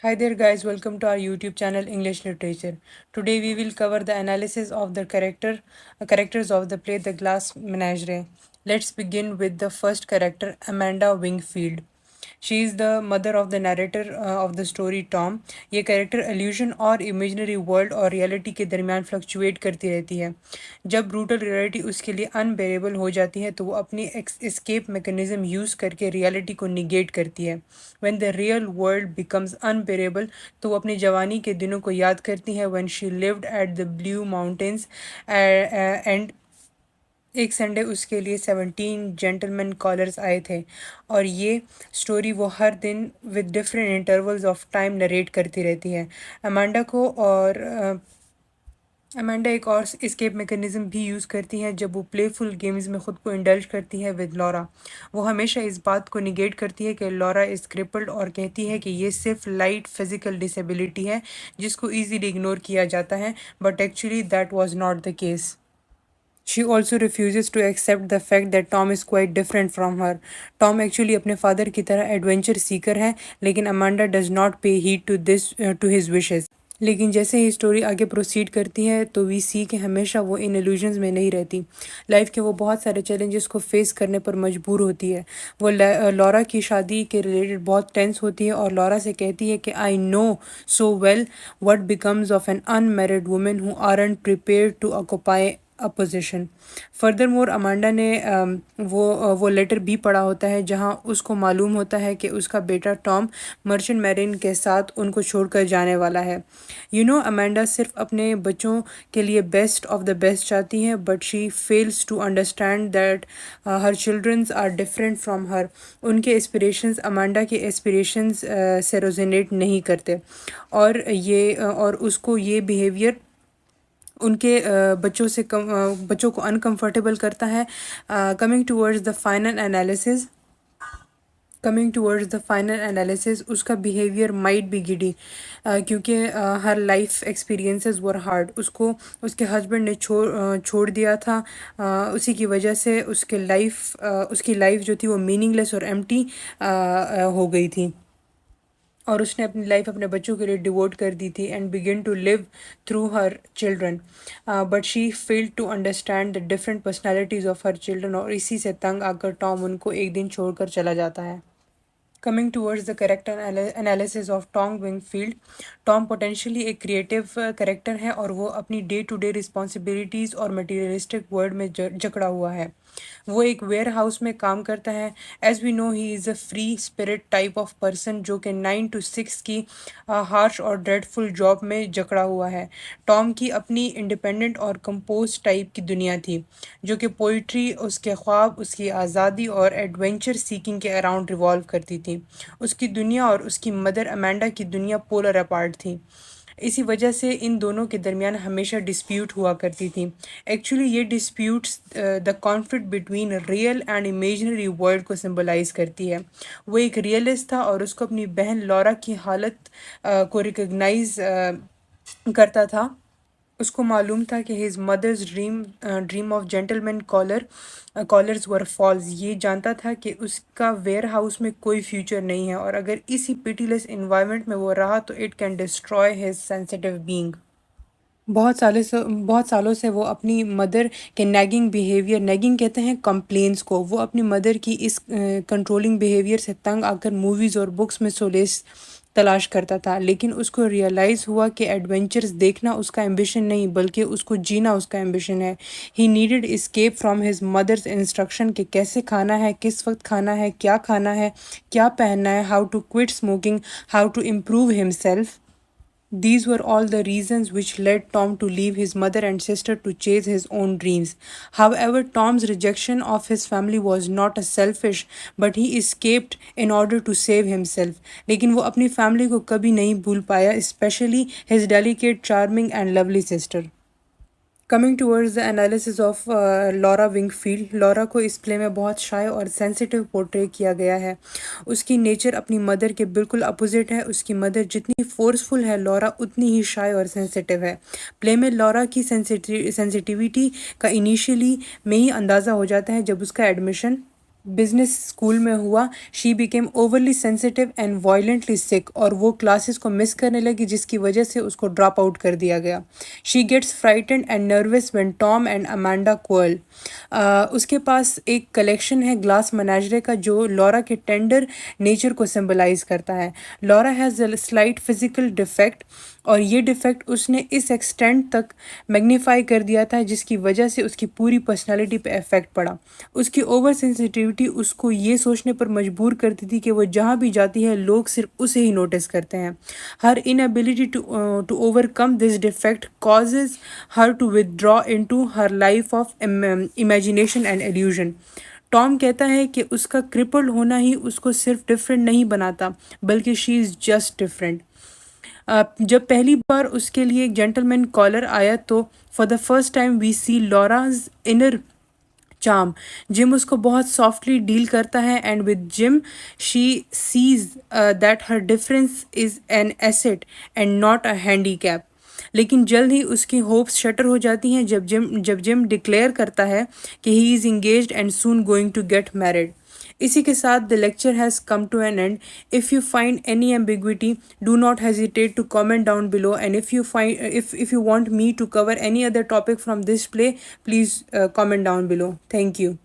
Hi there, guys. Welcome to our YouTube channel English Literature. Today we will cover the analysis of the characters of the play The Glass Menagerie. Let's begin with the first character, Amanda Wingfield. She is the mother of the narrator of the story Tom. ये character illusion और imaginary world और reality के दरमियान fluctuate करती रहती है. जब brutal reality उसके लिए अनबेरेबल हो जाती है तो वो अपनी एस्केप मैकेनिज्म यूज़ करके रियलिटी को निगेट करती है. When the real world becomes unbearable तो वो अपनी जवानी के दिनों को याद करती है when she lived at the blue mountains and एक संडे उसके लिए 17 जेंटलमैन कॉलर्स आए थे और ये स्टोरी वो हर दिन with different intervals of time narrate करती रहती है. अमांडा को और अमांडा एक और एस्केप मैकेनिज्म भी यूज़ करती हैं जब वो प्लेफुल गेम्स में ख़ुद को इंडल्ज करती है विद लॉरा. वो हमेशा इस बात को निगेट करती है कि लॉरा इज़ क्रिपल्ड और कहती है कि ये सिर्फ लाइट फिजिकल डिसेबिलिटी है जिसको ईजीली इग्नोर किया जाता है, but actually that was not the case. She also refuses to accept the fact that Tom is quite different from her. Tom actually अपने फादर की तरह एडवेंचर सीकर है, लेकिन अमांडा डज नॉट पे हीड टू हिज विशेस. लेकिन जैसे ही story आगे proceed करती है तो वी सी कि हमेशा वो इन इल्यूजन्स में नहीं रहती. लाइफ के वो बहुत सारे चैलेंजेस को फेस करने पर मजबूर होती है. वो लॉरा की शादी के रिलेटेड बहुत टेंस होती है और लॉरा से कहती है कि I know so well what becomes of an unmarried women who aren't prepared to occupy a position. Furthermore Amanda ने वो लेटर भी पढ़ा होता है जहां उसको मालूम होता है कि उसका बेटा टॉम मर्चेंट मैरिन के साथ उनको छोड़कर जाने वाला है. अमांडा सिर्फ अपने बच्चों के लिए बेस्ट ऑफ द बेस्ट चाहती है, but she fails to understand that her childrens are different from her. उनके एस्पिरेशंस अमांडा के एस्पिरेशंस से रेजोनेट नहीं करते और उसको ये बिहेवियर उनके बच्चों को अनकंफर्टेबल करता है. Coming towards the final analysis उसका बिहेवियर माइट बी गिडी, क्योंकि हर लाइफ एक्सपीरियंसेस वर हार्ड. उसको उसके हस्बैंड ने छोड़ दिया था. उसी की वजह से उसकी लाइफ जो थी वो मीनिंगलेस और एम्प्टी हो गई थी और उसने अपनी लाइफ अपने बच्चों के लिए डिवोट कर दी थी and begin to live through her children. But she failed to understand the different personalities of her children और इसी से तंग आकर टॉम उनको एक दिन छोड़कर चला जाता है. Coming towards the character analysis of Tom Wingfield, Tom potentially एक क्रिएटिव करेक्टर है और वो अपनी डे टू डे रिस्पॉन्सिबिलिटीज़ और मटीरियलिस्टिक वर्ल्ड में जकड़ा हुआ है. वो एक वेयर हाउस में काम करता है. As we know he is a free spirit type of person जो कि 9 to 6 की हार्श और ड्रेडफुल जॉब में जकड़ा हुआ है. टॉम की अपनी इंडिपेंडेंट और कंपोज टाइप की दुनिया थी जो कि पोइट्री, उसके ख्वाब, उसकी आज़ादी और एडवेंचर सीकिंग के अराउंड रिवॉल्व करती थी. उसकी दुनिया और उसकी मदर अमेंडा की दुनिया पोलर अपार्ट थी. इसी वजह से इन दोनों के दरमियान हमेशा डिस्प्यूट हुआ करती थी. एक्चुअली ये disputes the conflict between real and imaginary world को सिंबलाइज करती है. वो एक रियलिस्ट था और उसको अपनी बहन लॉरा की हालत को रिकग्नाइज करता था. उसको मालूम था कि his mother's dream of gentleman callers were false. ये जानता था कि उसका वेयर हाउस में कोई फ्यूचर नहीं है और अगर इसी पिटीलेस इन्वायरमेंट में वो रहा तो it can destroy his sensitive being. बहुत सालों से वो अपनी मदर के नैगिंग कहते हैं कंप्लेंट्स को, वो अपनी मदर की इस कंट्रोलिंग बिहेवियर से तंग आकर मूवीज़ और बुक्स में सोलेस तलाश करता था. लेकिन उसको रियलाइज़ हुआ कि एडवेंचर्स देखना उसका एम्बिशन नहीं बल्कि उसको जीना उसका एम्बिशन है. He needed escape from his mother's instruction कि कैसे खाना है, किस वक्त खाना है, क्या पहनना है, how to quit smoking, how to improve himself. These were all the reasons which led Tom to leave his mother and sister to chase his own dreams. However, Tom's rejection of his family was not a selfish, but he escaped in order to save himself. लेकिन वो अपनी family को कभी नहीं भूल पाया, especially his delicate, charming and lovely sister. Coming towards the analysis of Laura Wingfield. Laura को इस प्ले में बहुत शाय और सेंसिटिव पोर्ट्रे किया गया है. उसकी नेचर अपनी मदर के बिल्कुल अपोजिट है. उसकी मदर जितनी फोर्सफुल है लॉरा उतनी ही शाय और सेंसिटिव है. प्ले में लॉरा की सेंसिटिविटी का इनिशियली में ही अंदाज़ा हो जाता है जब उसका एडमिशन بزنس اسکول میں ہوا. She became overly sensitive and violently سک، اور وہ کلاسز کو مس کرنے لگی جس کی وجہ سے اس کو ڈراپ آؤٹ کر دیا گیا. She gets frightened and nervous when Tom and Amanda quarrel. اس کے پاس ایک کلیکشن ہے گلاس مناظرے کا جو لورا کے ٹینڈر نیچر کو سمبلائز کرتا ہے. Laura has a slight physical defect, اور یہ ڈیفیکٹ اس نے اس ایکسٹینٹ تک میگنیفائی کر دیا تھا جس کی وجہ سے اس کی پوری پرسنالٹی پہ افیکٹ پڑا. اس کی اوور سینسٹیوٹی اس کو یہ سوچنے پر مجبور کرتی تھی کہ وہ جہاں بھی جاتی ہے لوگ صرف اسے ہی نوٹس کرتے ہیں. ہر inability to overcome this defect causes her to withdraw into her life of imagination and illusion. Tom کہتا ہے کہ اس کا کرپلڈ ہونا ہی اس کو صرف ڈفرینٹ نہیں بناتا بلکہ شی از جسٹ ڈفرینٹ. جب پہلی بار اس کے لیے ایک جینٹل مین کالر آیا تو for the first time we see Laura's inner charm. Jim اس کو بہت سافٹلی ڈیل کرتا ہے and with Jim she says that her difference is an asset and not a handicap. لیکن جلد ہی اس کی ہوپس شٹر ہو جاتی ہیں جب جم ڈکلیئر کرتا ہے کہ he is engaged and soon going to get married. اسی کے ساتھ the lecture has come to an end. If you find any ambiguity, do not hesitate to comment down below. And if you want me to cover any other topic from this play, please comment down below. Thank you.